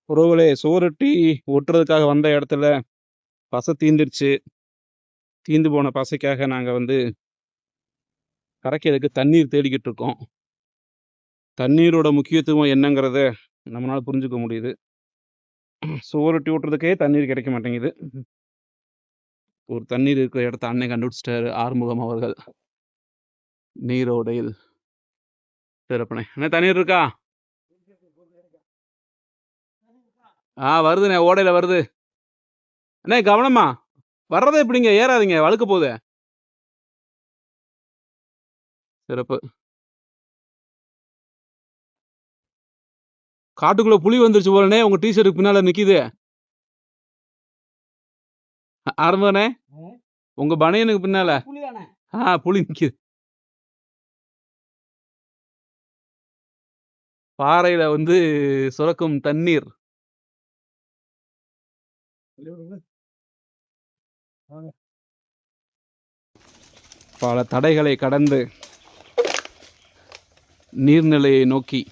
உறவுகளே, சுவரொட்டி ஒட்டுறதுக்காக வந்த இடத்துல பசை தீந்துருச்சு. தீந்து போன பசைக்காக நாங்க கரைக்கிறதுக்கு தண்ணீர் தேடிக்கிட்டு இருக்கோம். தண்ணீரோட முக்கியத்துவம் என்னங்கிறத நம்மளால புரிஞ்சுக்க முடியுது. சுவரொட்டி ஒட்டுறதுக்கே தண்ணீர் கிடைக்க மாட்டேங்குது. ஒரு தண்ணீர் இருக்கிற இடத்த அண்ணன் கண்டுபிடிச்சிட்டாரு ஆறுமுகம் அவர்கள். நீரோடையில் சிறப்புண்ணே. அண்ணே, தண்ணீர் இருக்கா? வருதுண்ணே, ஓடையில வருது. அண்ணே, கவனமா வர்றதே எப்படிங்க, ஏறாதீங்க, வழுக்க போகுது. சிறப்பு. காட்டுக்குள்ள புலி வந்துருச்சு போலனே, உங்க டிஷர்ட்டுக்கு பின்னால நிக்குது. ஆரம்பண்ணே, உங்க பனியனுக்கு பின்னால புலி நிக்குது. பாறையில சுரக்கும் தண்ணீர். பல தடைகளை கடந்து நீர்நிலையை நோக்கி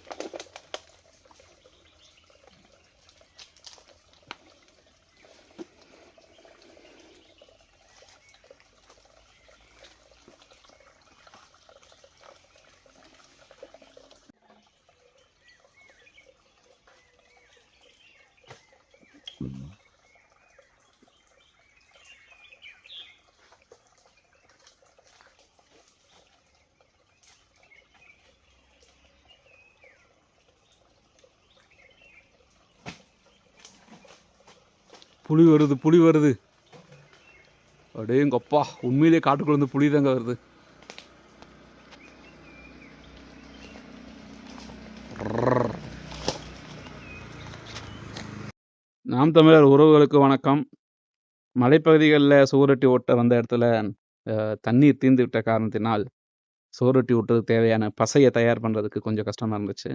புலி வருது. அடேங்கப்பா, உண்மையிலேயே காட்டுக்குள்ள புலி தாங்க வருது. நாம் தமிழர் உறவுகளுக்கு வணக்கம். மலைப்பகுதிகளில் சுவரொட்டி ஓட்ட வந்த இடத்துல தண்ணீர் தீர்ந்து விட்ட காரணத்தினால் சுவரொட்டி ஓட்டுறதுக்கு தேவையான பசையை தயார் பண்ணுறதுக்கு கொஞ்சம் கஷ்டமாக இருந்துச்சு.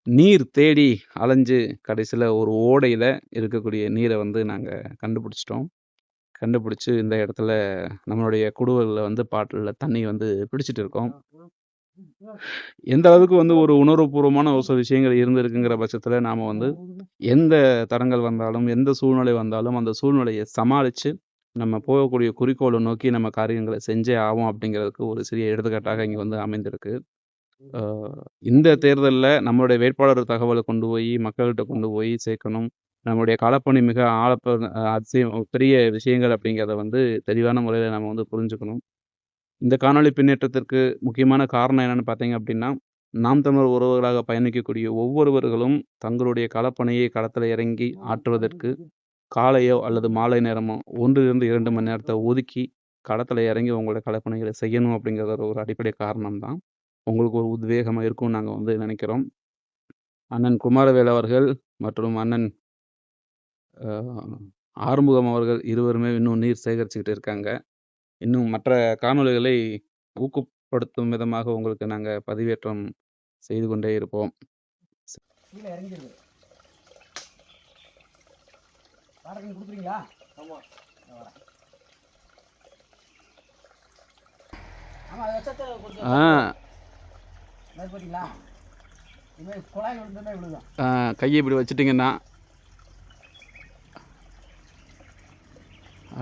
நீர் தேடி அலைஞ்சு கடைசியில் ஒரு ஓடையில் இருக்கக்கூடிய நீரை நாங்கள் கண்டுபிடிச்சி இந்த இடத்துல நம்மளுடைய குடுவையில் பாட்டிலில் தண்ணி பிடிச்சிட்டு இருக்கோம். எந்த அளவுக்கு ஒரு உணர்வுபூர்வமான ஒரு சில விஷயங்கள் இருந்திருக்குங்கிற பட்சத்தில் நாம் எந்த தரங்கள் வந்தாலும், எந்த சூழ்நிலை வந்தாலும் அந்த சூழ்நிலையை சமாளித்து நம்ம போகக்கூடிய குறிக்கோளை நோக்கி நம்ம காரியங்களை செஞ்சே ஆகும் அப்படிங்கிறதுக்கு ஒரு சிறிய எடுத்துக்காட்டாக இங்கே அமைந்திருக்கு. இந்த தேர்தலில் நம்மளுடைய வேட்பாளர் தகவலை கொண்டு போய் மக்கள்கிட்ட கொண்டு போய் சேர்க்கணும். நம்முடைய களப்பணி மிக அதிசயம் பெரிய விஷயங்கள் அப்படிங்கிறத தெளிவான முறையில் நம்ம புரிஞ்சுக்கணும். இந்த காணொளி பின்னேற்றத்திற்கு முக்கியமான காரணம் என்னன்னு பார்த்தீங்க அப்படின்னா, நாம் தமிழர் உறவுகளாக பயணிக்கக்கூடிய ஒவ்வொருவர்களும் தங்களுடைய களப்பணியை களத்தில் இறங்கி ஆற்றுவதற்கு காலையோ அல்லது மாலை நேரமோ 1-2 மணி நேரத்தை ஒதுக்கி களத்தில் இறங்கி உங்களுடைய களப்பணிகளை செய்யணும் அப்படிங்கிறது ஒரு அடிப்படை காரணம் தான். உங்களுக்கு ஒரு உத்வேகமாக இருக்கும்னு நாங்கள் நினைக்கிறோம். அண்ணன் குமாரவேல் அவர்கள் மற்றும் அண்ணன் ஆறுமுகம் அவர்கள் இருவருமே இன்னும் நீர் சேகரிச்சுக்கிட்டு இருக்காங்க. இன்னும் மற்ற காணொளிகளை ஊக்கப்படுத்தும் விதமாக உங்களுக்கு நாங்கள் பதிவேற்றம் செய்து கொண்டே இருப்போம். கையை இப்படி வச்சுட்டிங்கன்னா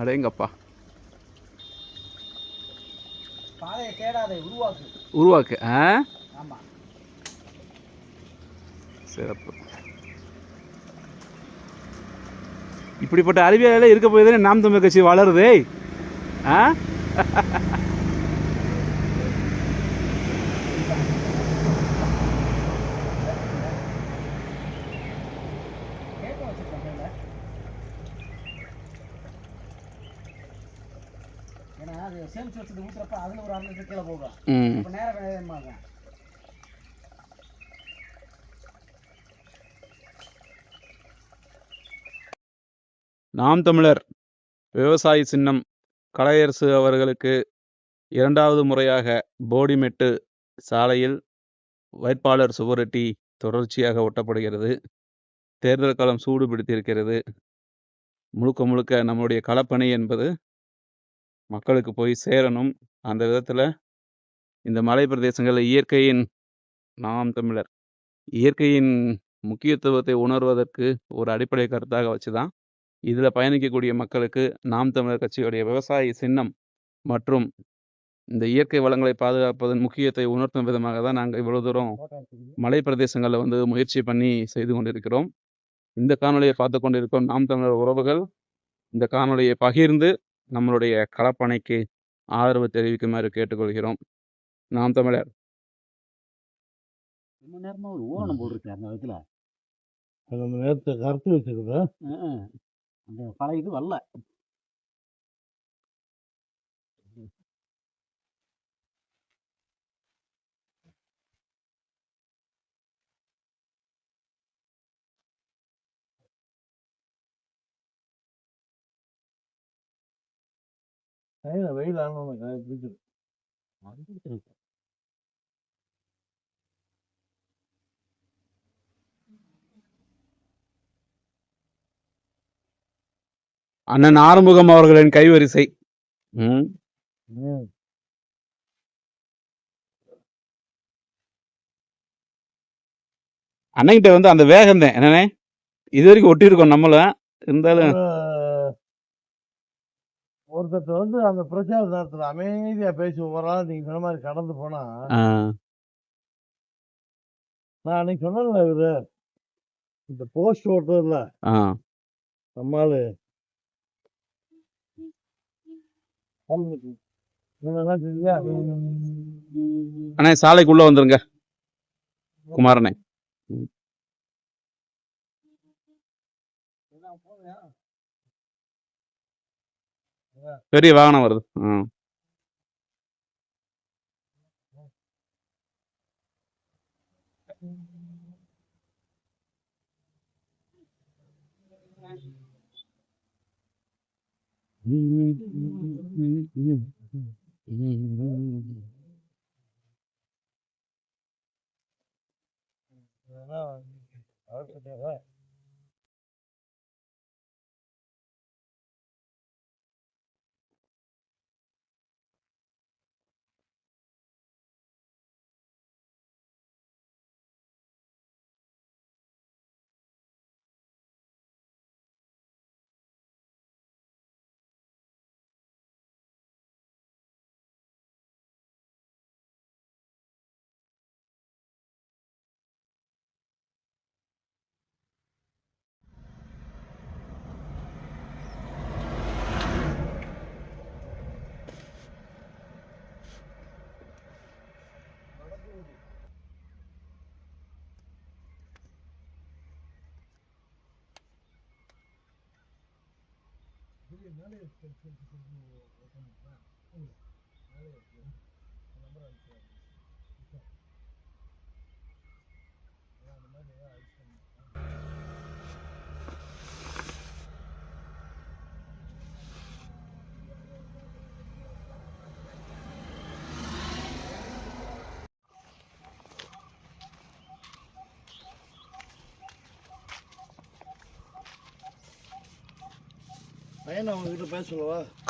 அடேங்கப்பா, உருவாக்கு. சிறப்பு. இப்படிப்பட்ட அறிவியலே இருக்க போய் தானே நாம் தமிழர் கட்சி வளருதே. நாம் தமிழர் விவசாயி சின்னம் கலையரசு அவர்களுக்கு 2வது முறையாக போடிமெட்டு சாலையில் வேட்பாளர் சுவரொட்டி தொடர்ச்சியாக ஒட்டப்படுகிறது. தேர்தல் களம் சூடு பிடித்திருக்கிறது. முழுக்க நம்முடைய களப்பணி என்பது மக்களுக்கு போய் சேரணும். அந்த விதத்தில் இந்த மலை பிரதேசங்களில் நாம் தமிழர் இயற்கையின் முக்கியத்துவத்தை உணர்வதற்கு ஒரு அடிப்படை கருத்தாக வச்சு தான் இதில் பயணிக்கக்கூடிய மக்களுக்கு நாம் தமிழர் கட்சியுடைய விவசாய சின்னம் மற்றும் இந்த இயற்கை வளங்களை பாதுகாப்பதன் முக்கியத்தை உணர்த்தும் விதமாக தான் நாங்கள் இவ்வளோ தூரம் மலை பிரதேசங்களில் வந்து முயற்சி பண்ணி செய்து கொண்டிருக்கிறோம். இந்த காணொலியை பார்த்து கொண்டிருக்கும் நாம் தமிழர் உறவுகள் இந்த காணொலியை பகிர்ந்து நம்மளுடைய களப்பணிக்கு ஆதரவு தெரிவிக்குமாறு கேட்டுக்கொள்கிறோம். நாம் தமிழர் ரொம்ப நேரமா ஒரு ஓரணம் போட்டிருக்கு அந்த விதத்துல நம்ம நேரத்தை கருத்து வச்சுக்கிறதா அந்த பழைய இது வரல. வெயில் ஆனவங்க பிடிச்சிருக்கு. அண்ணன் ஆறுமுகம் அவர்களின் கைவரிசை. அண்ணன்கிட்ட வந்து அந்த வேகம் தான் என்னண்ணே இது வரைக்கும் ஒட்டியிருக்கோம் நம்மளும். இருந்தாலும் ஒருத்தர் வந்து அந்த பிரச்சார நேரத்துல அமைதியா பேசி ஒவ்வொரு நீங்க சொன்ன மாதிரி கடந்து போனா நான் அன்னைக்கு சொன்னேன்ல இவரு இந்த போஸ்ட் ஓட்டுறதுல நம்மாலு அண்ணே சாலைக்குள்ள வந்துருங்க குமாரண்ணே. பெரிய வாகனம் வருது.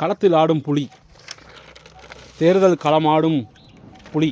களத்தில் ஆடும் புலி, தேர்தல் களமாடும் புலி.